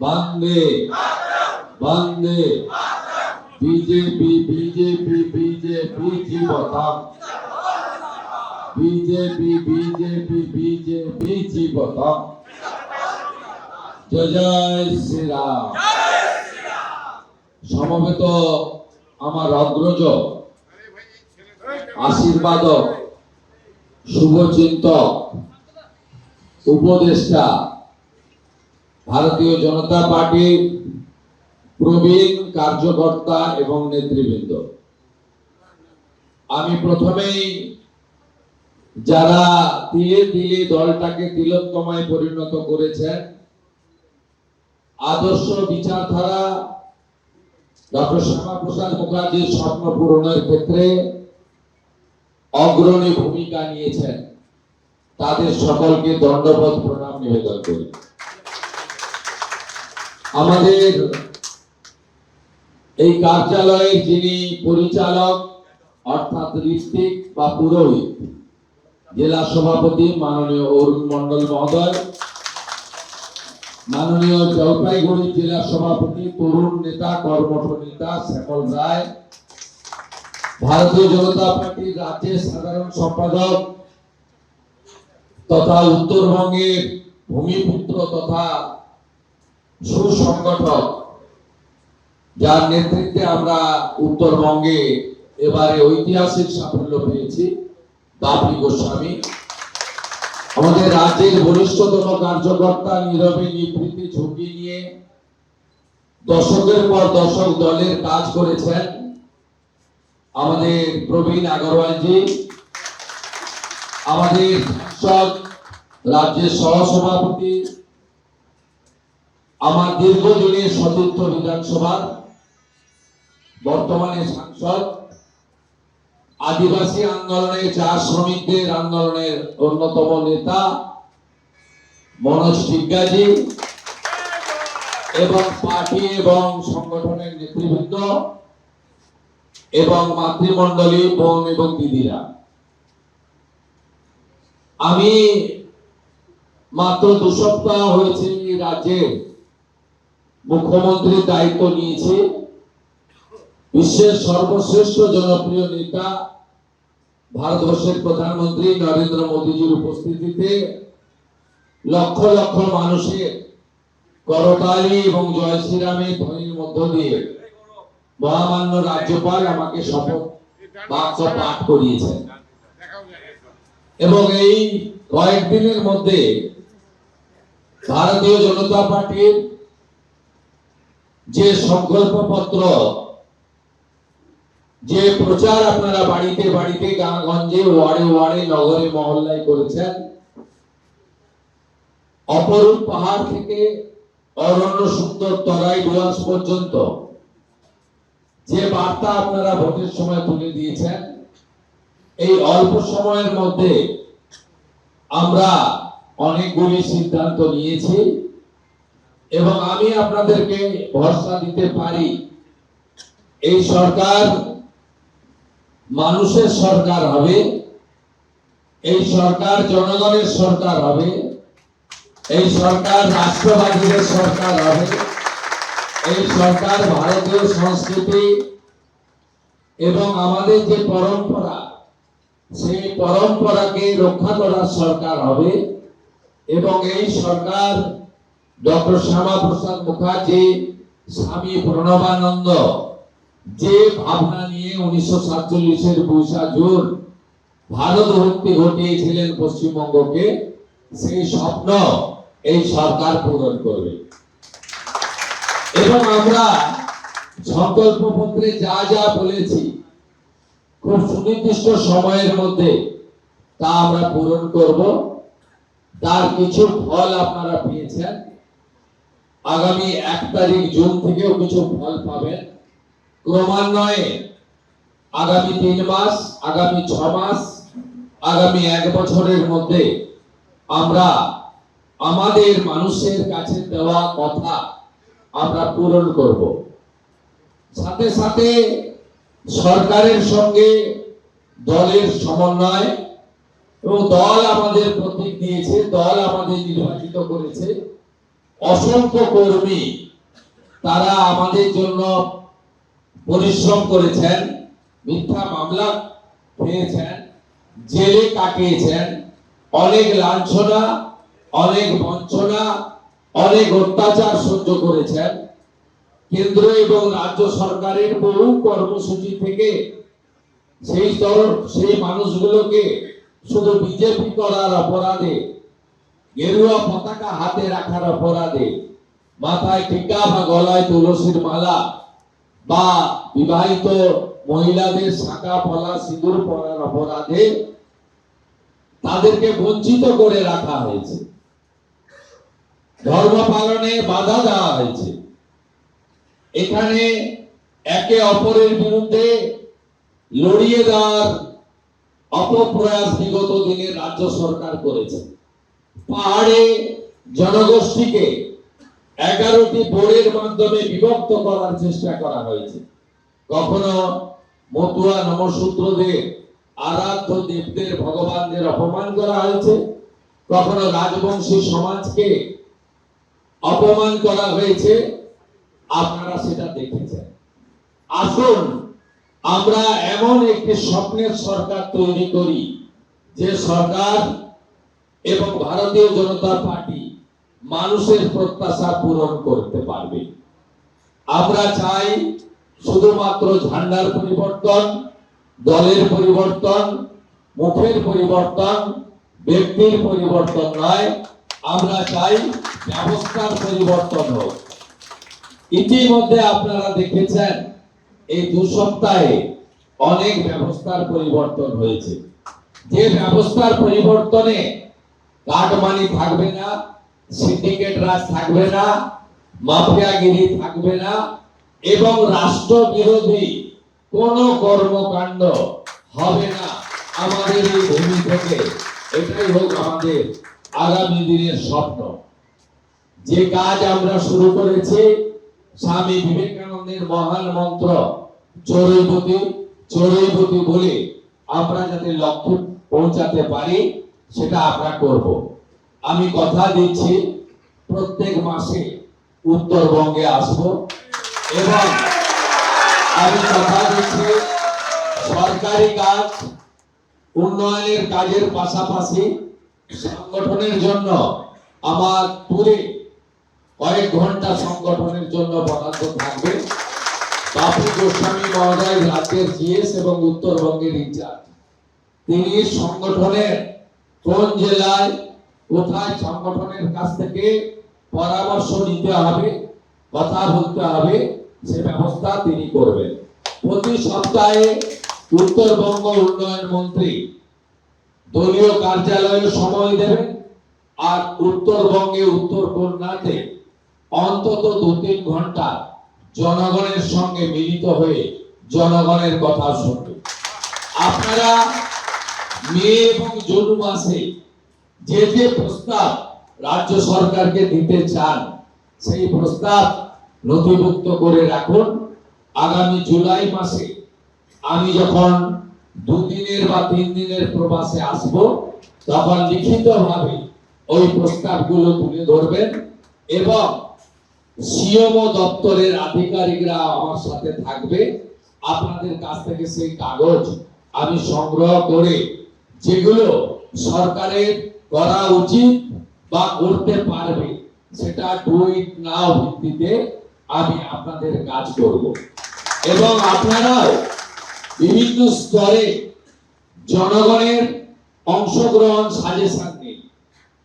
বন্দে বন্দে BJP BJP BJP জীবতাম BJP BJP BJP জীবতাম। জয় জয় শ্রীরাম। সমবেত আমার অগ্রজ, আশীর্বাদক, শুভচিন্তক, উপদেষ্টা, ভারতীয় জনতা পার্টির প্রবীণ কার্যকর্তা এবং নেতৃবৃন্দ, আমি প্রথমেই যারা তিলে তিলে দলটাকে তিলোত্তমায় পরিণত করেছেন, আদর্শ বিচারধারা ডক্টর শ্যামাপ্রসাদ মুখার্জির স্বপ্ন পূরণের ক্ষেত্রে অগ্রণী ভূমিকা নিয়েছেন, তাদের সকলকে দণ্ডবত প্রণাম নিবেদন করি। আমাদের এই কার্যালয়ের যিনি পরিচালক অর্থাৎ ঋত্বিক বা পুরোহিত, জেলা সভাপতি মাননীয় অরুণ মন্ডল মহোদয়, মাননীয় জলপাইগুড়ি জেলা সভাপতি তরুণ নেতা কর্মঠ নেতা শ্যামল রায়, ভারতীয় জনতা পার্টির রাজ্যের সাধারণ সম্পাদক তথা উত্তরবঙ্গের ভূমিপুত্র তথা সুসংগঠক, যার নেতৃত্বে আমরা উত্তরবঙ্গে এবারে ঐতিহাসিক সাফল্য পেয়েছি, বাপি গোস্বামী, আমাদের রাজ্যের বরিষ্ঠতম কার্যকর্তা, নীরবে নিবৃত্তি ঝুঁকি নিয়ে দশকের পর দশক দলের কাজ করেছেন আমাদের প্রবীণ আগরওয়ালজি, আমাদের সাংসদ, রাজ্যের সহসভাপতি, আমার দীর্ঘদিনের সতীর্থ বিধানসভার বর্তমানে সাংসদ, আদিবাসী আন্দোলনে চা শ্রমিকদের আন্দোলনের অন্যতম নেতা মনোজ টিগ্গাজি এবং পার্টি এবং সংগঠনের নেতৃবৃন্দ এবং মাতৃমণ্ডলী বোন এবং দিদিরা, আমি মাত্র 2 সপ্তাহ হয়েছে রাজ্যের মুখ্যমন্ত্রীর দায়িত্ব নিয়েছি। বিশ্বের সর্বশ্রেষ্ঠ জনপ্রিয় নেতা ভারতবর্ষের প্রধানমন্ত্রী নরেন্দ্র মোদীজির উপস্থিতিতে লক্ষ লক্ষ মানুষের করতালি এবং জয় শ্রীরামের ধ্বনির মধ্য দিয়ে মহামান্য রাজ্যপাল আমাকে শপথ বাক্য পাঠ করিয়েছেন এবং এই কয়েকদিনের মধ্যে ভারতীয় জনতা পার্টির যে সংকল্পপত্র, যে প্রচার আপনারা বাড়িতে বাড়িতে, গ্রামগঞ্জে, ওয়ার্ডে ওয়ার্ডে, নগরে মহল্লায় করেছেন, অপরূপ পাহাড় থেকে অরণ্য সুন্দর তরাই ডুয়ার্স পর্যন্ত যে বার্তা আপনারা ভোটের সময় তুলে দিয়েছেন, এই অল্প সময়ের মধ্যে আমরা অনেকগুলি সিদ্ধান্ত নিয়েছি এবং আমি আপনাদেরকে ভরসা দিতে পারি এই সরকার মানুষের সরকার হবে, এই সরকার জনগণের সরকার হবে, এই সরকার রাষ্ট্রবাদীদের সরকার হবে, এই সরকার ভারতীয় সংস্কৃতি এবং আমাদের যে পরম্পরা সেই পরম্পরাকে রক্ষা করার সরকার হবে এবং এই সরকার ডক্টর শ্যামাপ্রসাদ মুখার্জি, স্বামী প্রণবানন্দ যে ভাবনা নিয়ে 1947-এর 22 জুন ভারত মুক্তি ঘটিয়েছিলেন পশ্চিমবঙ্গকে, সেই স্বপ্ন এই সরকার পূরণ করবে এবং আমরা সংকল্পপত্রে যা যা বলেছি খুব সুনির্দিষ্ট সময়ের মধ্যে তা আমরা পূরণ করব। তার কিছু ফল আপনারা পেয়েছেন, আগামী 1 তারিখ জুন থেকেও কিছু ফল পাবেন। ক্রমান্বয়ে আগামী 3 মাস, আগামী 6 মাস, আগামী 1 বছরের মধ্যে আমরা আমাদের মানুষের কাছে দেওয়া কথা আমরা পূরণ করব। সাথে সাথে সরকারের সঙ্গে দলের সমন্বয় এবং দল আমাদের প্রতীক দিয়েছে, দল আমাদের নির্বাচিত করেছে, অসংখ্য কর্মী তারা আমাদের জন্য পরিশ্রম করেছেন, মিথ্যা মামলা পেয়েছেন, জেলে কাটিয়েছেন, অনেক লাঞ্ছনা, অনেক বঞ্চনা, অনেক অত্যাচার সহ্য করেছেন। কেন্দ্র এবং রাজ্য সরকারের বহু কর্মসূচি থেকে সেই মানুষগুলোকে শুধু বিজেপি করার অপরাধে, গেরুয়া পতাকা হাতে রাখার অপরাধে, মাথায় টিকা বা গলায় তুলসীর মালা বা বিবাহিত মহিলাদের শাঁখা পলা সিঁদুর পরার অপরাধে তাদেরকে বঞ্চিত করে রাখা হয়েছে, ধর্ম পালনে বাধা দেওয়া হয়েছে। এখানে একে অপরের বিরুদ্ধে লড়িয়ে দেওয়ার অপপ্রয়াস বিগত দিনে রাজ্য সরকার করেছে। পাহাড়ে জনগোষ্ঠীকে 11টি বোর্ডের মাধ্যমে বিভক্ত করার চেষ্টা করা হয়েছে। কখনো মতুয়া নমশূদ্রদের, আরাধ্য দেবদের, ভগবানদের অপমান করা হয়েছে, কখনো রাজবংশী সমাজকে অপমান করা হয়েছে। আপনারা সেটা দেখেছেন। আসুন আমরা এমন একটি স্বপ্নের সরকার তৈরি করি যে সরকার এবং ভারতীয় জনতা পার্টি মানুষের প্রত্যাশা পূরণ করতে পারবে। আমরা চাই শুধুমাত্র ঝান্ডার পরিবর্তন, দলের পরিবর্তন, মুখের পরিবর্তন, ব্যক্তির পরিবর্তন নয়, আমরা চাই ব্যবস্থার পরিবর্তন হোক। ইতিমধ্যে আপনারা দেখেছেন এই 2 সপ্তাহে অনেক ব্যবস্থার পরিবর্তন হয়েছে। যে ব্যবস্থার পরিবর্তনে কাটমানি থাকবে না, সিন্ডিকেট রাজ থাকবে না, মাফিয়াগিরি থাকবে না এবং রাষ্ট্র বিরোধী কোন কর্মকাণ্ড হবে না আমাদের এই ভূমি থেকে। এটাই হোক আমাদের আগামী দিনের স্বপ্ন। যে কাজ আমরা শুরু করেছি, স্বামী বিবেকানন্দের মহান মন্ত্র চড়ৈবতী চড়ৈবতী বলে আমরা যাতে লক্ষ্যে পৌঁছাতে পারি, সেটা আমরা করব। আমি কথা দিচ্ছি প্রত্যেক মাসে উত্তরবঙ্গে আসব এবং আমি কথা দিচ্ছি সরকারি কাজ, উন্নয়নের কাজের পাশাপাশি সংগঠনের জন্য আমার ট্যুরে কয়েক ঘন্টা সংগঠনের জন্য বরাদ্দ থাকবে। বাপু গোস্বামী মহোদয় রাজ্যের জিএস এবং উত্তরবঙ্গের ইনচার্জ, তিনি সংগঠনের কোন জেলায় কোথায় সংগঠনের কাছ থেকে পরামর্শ নিতে হবে, কথা বলতে হবে, সে ব্যবস্থা তিনি করবেন। প্রতি সপ্তাহে উত্তরবঙ্গ উন্নয়ন মন্ত্রী দলীয় কার্যালয়ে সময় দেবেন আর উত্তরবঙ্গে উত্তর কন্যাতে অন্তত 2-3 ঘন্টা জনগণের সঙ্গে মিলিত হয়ে জনগণের কথা শুনবেন। আপনারা মে এবং জুন মাসে যে যে প্রস্তাব রাজ্য সরকারকে দিতে চান, সেই প্রস্তাব নথিভুক্ত করে রাখুন। আগামী জুলাই মাসে আমি যখন 2 দিনের বা 3 দিনের প্রবাসে আসব, তখন লিখিতভাবে ওই প্রস্তাবগুলো তুলে ধরবেন এবং সিএমও দপ্তরের আধিকারিকরা আমার সাথে থাকবে। আপনাদের কাছ থেকে সেই কাগজ আমি সংগ্রহ করে যেগুলো সরকারের করা উচিত বা করতে পারবে, সেটা ডু ইট নাও ভিত্তিতে আমি আপনাদের কাজ করব এবং আপনারাও বিভিন্ন স্তরে জনগণের অংশগ্রহণ, সাজেশন নিন।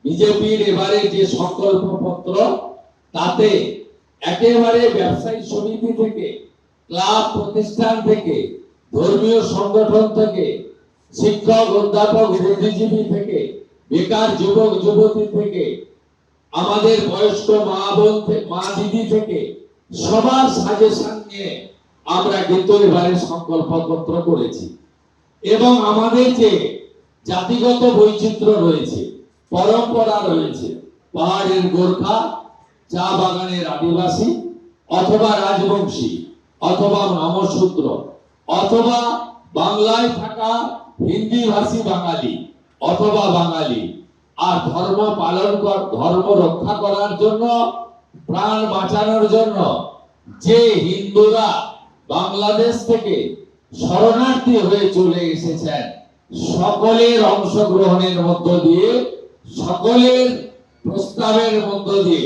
বিজেপির এবারে যে সংকল্পপত্র, তাতে একেবারে ব্যবসায়ী সমিতি থেকে, ক্লাব প্রতিষ্ঠান থেকে, ধর্মীয় সংগঠন থেকে, শিক্ষক অধ্যাপক বুদ্ধিজীবী থেকে, বেকার যুবক যুবতী থেকে, আমাদের বয়স্ক মা বোন মা দিদি থেকে সবার সাজেশন নিয়ে আমরা কিন্তু এবারে সংকল্পপত্র করেছি। এবং আমাদের যে জাতিগত বৈচিত্র্য রয়েছে, পরম্পরা রয়েছে, পাহাড়ের গোর্খা, চা বাগানের আদিবাসী অথবা রাজবংশী অথবা নমশূদ্র অথবা বাংলায় থাকা হিন্দি ভাষী বাঙালি অথবা বাঙালি, আর ধর্ম রক্ষা করার জন্য প্রাণ বাঁচানোর জন্য যে হিন্দুরা বাংলাদেশ থেকে শরণার্থী হয়ে চলে এসেছেন, সকলের অংশগ্রহণের মধ্য দিয়ে, সকলের প্রস্তাবের মধ্য দিয়ে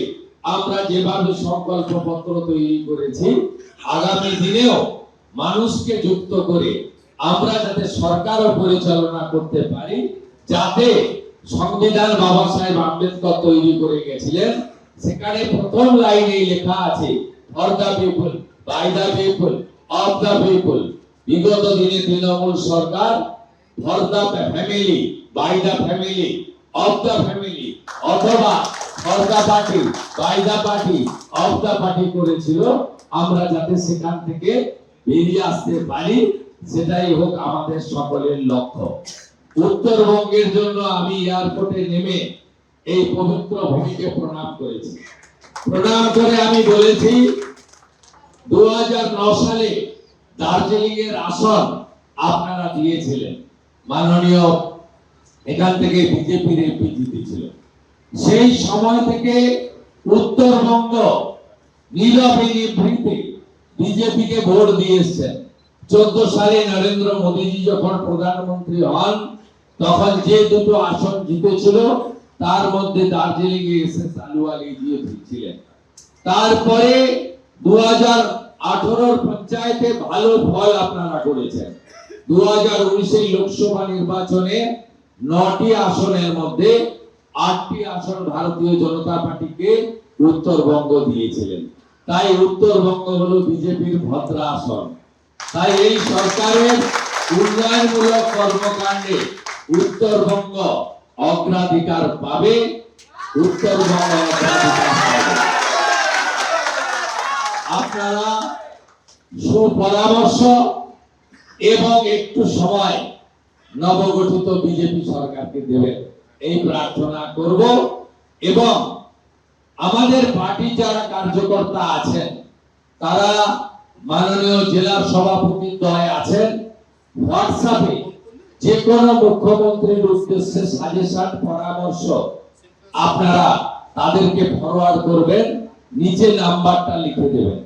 আমরা যেভাবে সংকল্পপত্র তৈরি করেছি, আগামী দিনেও মানুষকে যুক্ত করে আমরা যাতে সরকারও পরিচালনা করতে পারি, যাতে সংবিধান বাবা সাহেব আম্বেদকর তৈরি করে গেছিলেন, সেখানে প্রথম লাইনেই লেখা আছে for the people, by the people, of the people. বিগত দিনে তৃণমূল সরকার for the family, by the family, of the family, অথবা for the party, by the party, of the party করেছিল। আমরা যাতে সেখান থেকে বেরিয়ে আসতে পারি, সেটাই হোক আমাদের সকলের লক্ষ্য। উত্তরবঙ্গের জন্য আমি এয়ারপোর্টে নেমে এই পবিত্র ভূমিকে প্রণাম করেছি। প্রণাম করে আমি বলেছি 2009 সালে দার্জিলিং এর আসন আপনারা দিয়েছিলেন, মাননীয় এখান থেকে বিজেপির এমপি জিতেছিল। সেই সময় থেকে উত্তরবঙ্গ নীরবে নিভৃতে বিজেপিকে ভোট দিয়ে এসছেন। 14 সালে নরেন্দ্র মোদীজি যখন প্রধানমন্ত্রী হন, তখন যে দুটো আসন জিতেছিল তার মধ্যে দার্জিলিং এ এসে আলুওয়ালি দিয়ে জিতছিলেন। তারপরে 2018 পঞ্চায়েতে ভালো ফল আপনারা করেছেন। 2019 লোকসভা নির্বাচনে 9টি আসনের মধ্যে 8টি আসন ভারতীয় জনতা পার্টিকে উত্তরবঙ্গ দিয়েছিলেন। তাই উত্তরবঙ্গ হলো বিজেপির ভদ্রা আসন। তাই এই সরকারের উন্নয়নমূলক কর্মকাণ্ডে উত্তরবঙ্গ অগ্রাধিকার পাবে, উত্তরবঙ্গ অগ্রাধিকার পাবে। আপনারা সুপরামর্শ এবং একটু সময় নবগঠিত বিজেপি সরকারকে দেবেন, এই প্রার্থনা করব। এবং আমাদের পার্টি যারা কার্যকর্তা আছেন, তারা মাননীয় জেলার সভাপতির দয়ে আছেন, হোয়াটসঅ্যাপে যে কোনো মুখ্যমন্ত্রীর উদ্দেশ্যে সাজেশন, পরামর্শ আপনারা তাদেরকে ফরওয়ার্ড করবেন, নিচে নাম্বারটা লিখে দেবেন,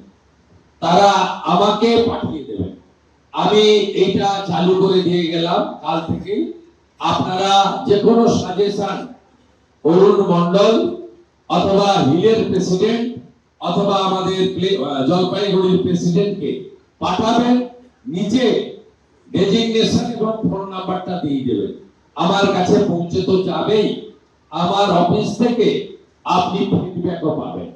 তারা আমাকে পাঠিয়ে দেবেন। আমি এটা চালু করে দিয়ে গেলাম কাল থেকে। আপনারা যে কোনো সাজেশন অরুণ মন্ডল অথবা হিলের প্রেসিডেন্ট অথবা আমাদের জলপাইগুড়ির প্রেসিডেন্টকে পাঠাবেন, নিচে ডেজিগনেশন এবং ফোন নাম্বারটা দিয়ে দেবেন। আমার কাছে পৌঁছে তো যাবেই, আমার অফিস থেকে আপনি ফিডব্যাকও পাবেন।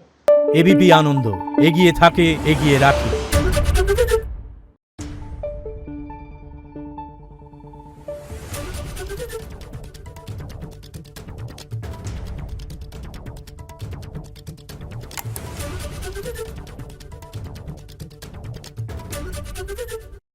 এবিপি আনন্দ এগিয়ে থাকে, এগিয়ে রাখে।